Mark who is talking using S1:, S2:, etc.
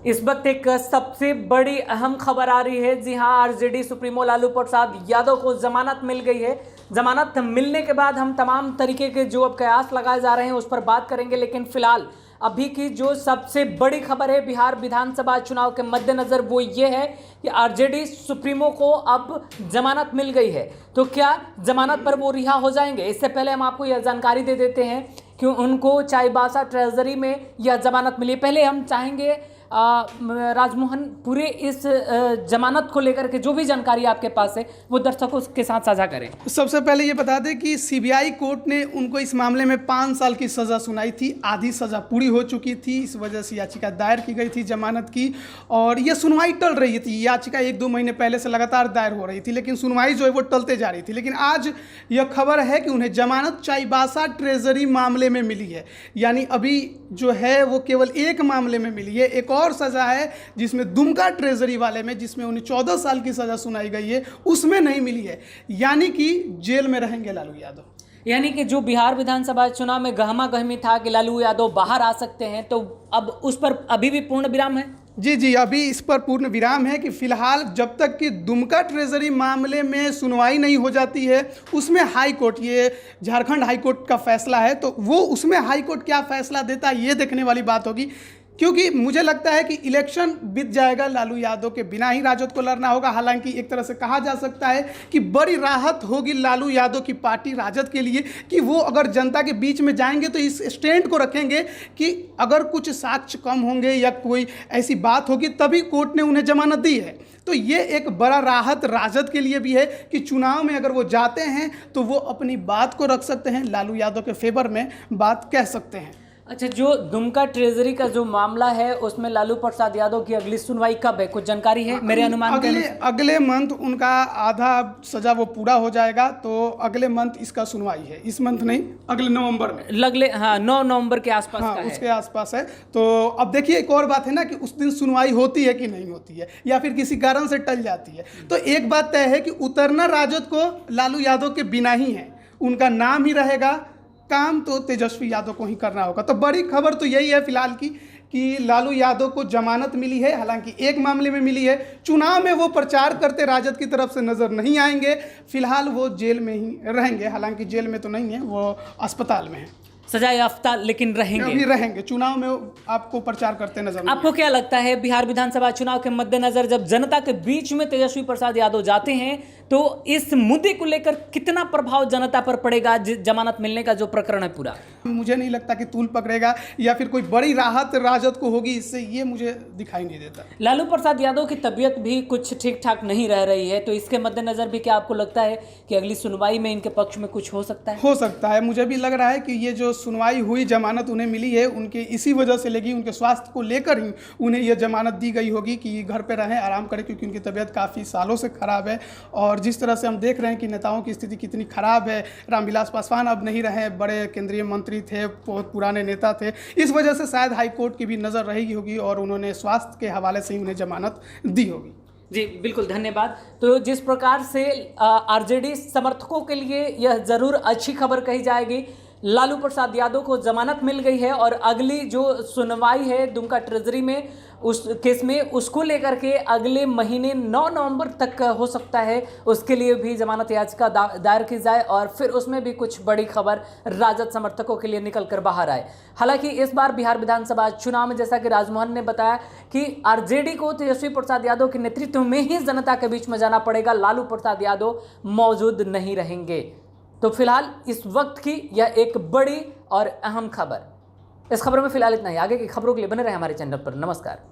S1: इस वक्त एक सबसे बड़ी अहम खबर आ रही है। जी हां, आरजेडी सुप्रीमो लालू प्रसाद यादव को जमानत मिल गई है। जमानत मिलने के बाद हम तमाम तरीके के जो अब कयास लगाए जा रहे हैं उस पर बात करेंगे, लेकिन फिलहाल अभी की जो सबसे बड़ी खबर है बिहार विधानसभा चुनाव के मद्देनजर वो ये है कि आरजेडी सुप्रीमो को अब जमानत मिल गई है। तो क्या जमानत पर वो रिहा हो जाएंगे? इससे पहले हम आपको यह जानकारी दे देते हैं कि उनको चाईबासा ट्रेजरी में यह जमानत मिली। पहले हम चाहेंगे राजमोहन, पूरे इस जमानत को लेकर के जो भी जानकारी आपके पास है वो दर्शकों के साथ साझा करें।
S2: सबसे पहले ये बता दें कि सीबीआई कोर्ट ने उनको इस मामले में 5 साल की सज़ा सुनाई थी। आधी सज़ा पूरी हो चुकी थी, इस वजह से याचिका दायर की गई थी जमानत की, और ये सुनवाई टल रही थी। याचिका 1-2 महीने पहले से लगातार दायर हो रही थी, लेकिन सुनवाई जो है वो टलते जा रही थी। लेकिन आज यह खबर है कि उन्हें जमानत चाईबासा ट्रेजरी मामले में मिली है। यानी अभी जो है वो केवल एक मामले में मिली है। एक और सज़ा है जिसमें दुमका ट्रेजरी वाले में, जिसमें उन्हें 14 साल की सज़ा सुनाई गई है, उसमें नहीं मिली है। यानी कि जेल में रहेंगे लालू यादव।
S1: यानी कि जो बिहार विधानसभा चुनाव में गहमा गहमी था कि लालू यादव बाहर आ सकते हैं, तो अब उस पर अभी भी पूर्ण विराम है।
S2: जी, अभी इस पर पूर्ण विराम है कि फिलहाल जब तक कि दुमका ट्रेजरी मामले में सुनवाई नहीं हो जाती है, उसमें हाई कोर्ट, ये झारखंड हाई कोर्ट का फैसला है, तो वो उसमें हाई कोर्ट क्या फैसला देता है ये देखने वाली बात होगी। क्योंकि मुझे लगता है कि इलेक्शन बीत जाएगा, लालू यादव के बिना ही राजद को लड़ना होगा। हालांकि एक तरह से कहा जा सकता है कि बड़ी राहत होगी लालू यादव की पार्टी राजद के लिए कि वो अगर जनता के बीच में जाएंगे तो इस स्टैंड को रखेंगे कि अगर कुछ साक्ष्य कम होंगे या कोई ऐसी बात होगी तभी कोर्ट ने उन्हें जमानत दी है। तो ये एक बड़ा राहत राजद के लिए भी है कि चुनाव में अगर वो जाते हैं तो वो अपनी बात को रख सकते हैं, लालू यादव के फेवर में बात कह सकते हैं।
S1: अच्छा, जो दुमका ट्रेजरी का जो मामला है उसमें लालू प्रसाद यादव की अगली सुनवाई कब है, कुछ जानकारी है? मेरे अनुमान के
S2: अगले मंथ उनका आधा सजा वो पूरा हो जाएगा, तो अगले मंथ इसका सुनवाई है। इस मंथ नहीं, अगले नवंबर में,
S1: अगले 9 नवंबर के आसपास का है।
S2: उसके आसपास है। तो अब देखिए, एक और बात है ना कि उस दिन सुनवाई होती है कि नहीं होती है, या फिर किसी कारण से टल जाती है। तो एक बात तय है कि उतरना राजद को लालू यादव के बिना ही है, उनका नाम ही रहेगा, काम तो तेजस्वी यादव को ही करना होगा। तो बड़ी खबर तो यही है फिलहाल की कि लालू यादव को जमानत मिली है। हालांकि एक मामले में मिली है, चुनाव में वो प्रचार करते राजद की तरफ से नजर नहीं आएंगे। फिलहाल वो जेल में ही रहेंगे। हालांकि जेल में तो नहीं है, वो अस्पताल में है,
S1: सजा याफ्ता, लेकिन रहेंगे।
S2: चुनाव में आपको प्रचार करते नजर।
S1: आपको क्या लगता है, बिहार विधानसभा चुनाव के मद्देनजर जब जनता के बीच में तेजस्वी प्रसाद यादव जाते हैं तो इस मुद्दे को लेकर कितना प्रभाव जनता पर पड़ेगा? जमानत मिलने का जो प्रकरण है पूरा,
S2: मुझे नहीं लगता कि तूल पकड़ेगा या फिर कोई बड़ी राहत राजद को होगी इससे, ये मुझे दिखाई नहीं देता।
S1: लालू प्रसाद यादव की तबीयत भी कुछ ठीक ठाक नहीं रह रही है, तो इसके मद्देनजर भी क्या आपको लगता है कि अगली सुनवाई में इनके पक्ष में कुछ हो सकता है?
S2: हो सकता है। मुझे भी लग रहा है कि ये जो सुनवाई हुई, जमानत उन्हें मिली है, उनके इसी वजह से लगी, उनके स्वास्थ्य को लेकर ही उन्हें यह जमानत दी गई होगी कि घर पे रहें, आराम करें, क्योंकि उनकी तबीयत काफ़ी सालों से ख़राब है। और जिस तरह से हम देख रहे हैं कि नेताओं की स्थिति कितनी ख़राब है, रामविलास पासवान अब नहीं रहे, बड़े केंद्रीय मंत्री थे, बहुत पुराने नेता थे, इस वजह से शायद हाई कोर्ट की भी नज़र रहेगी होगी और उन्होंने स्वास्थ्य के हवाले से ही उन्हें जमानत दी होगी।
S1: जी बिल्कुल, धन्यवाद। तो जिस प्रकार से आरजेडी समर्थकों के लिए यह ज़रूर अच्छी खबर कही जाएगी, लालू प्रसाद यादव को जमानत मिल गई है और अगली जो सुनवाई है दुमका ट्रेजरी में उस केस में, उसको लेकर के अगले महीने 9 नवंबर तक हो सकता है, उसके लिए भी जमानत याचिका दायर की जाए और फिर उसमें भी कुछ बड़ी खबर राजद समर्थकों के लिए निकल कर बाहर आए। हालांकि इस बार बिहार विधानसभा चुनाव में, जैसा कि राजमोहन ने बताया, कि आरजेडी को तेजस्वी प्रसाद यादव के नेतृत्व में ही जनता के बीच में जाना पड़ेगा, लालू प्रसाद यादव मौजूद नहीं रहेंगे। तो फिलहाल इस वक्त की यह एक बड़ी और अहम खबर। इस खबर में फिलहाल इतना ही। आगे की खबरों के लिए बने रहे हमारे चैनल पर। नमस्कार।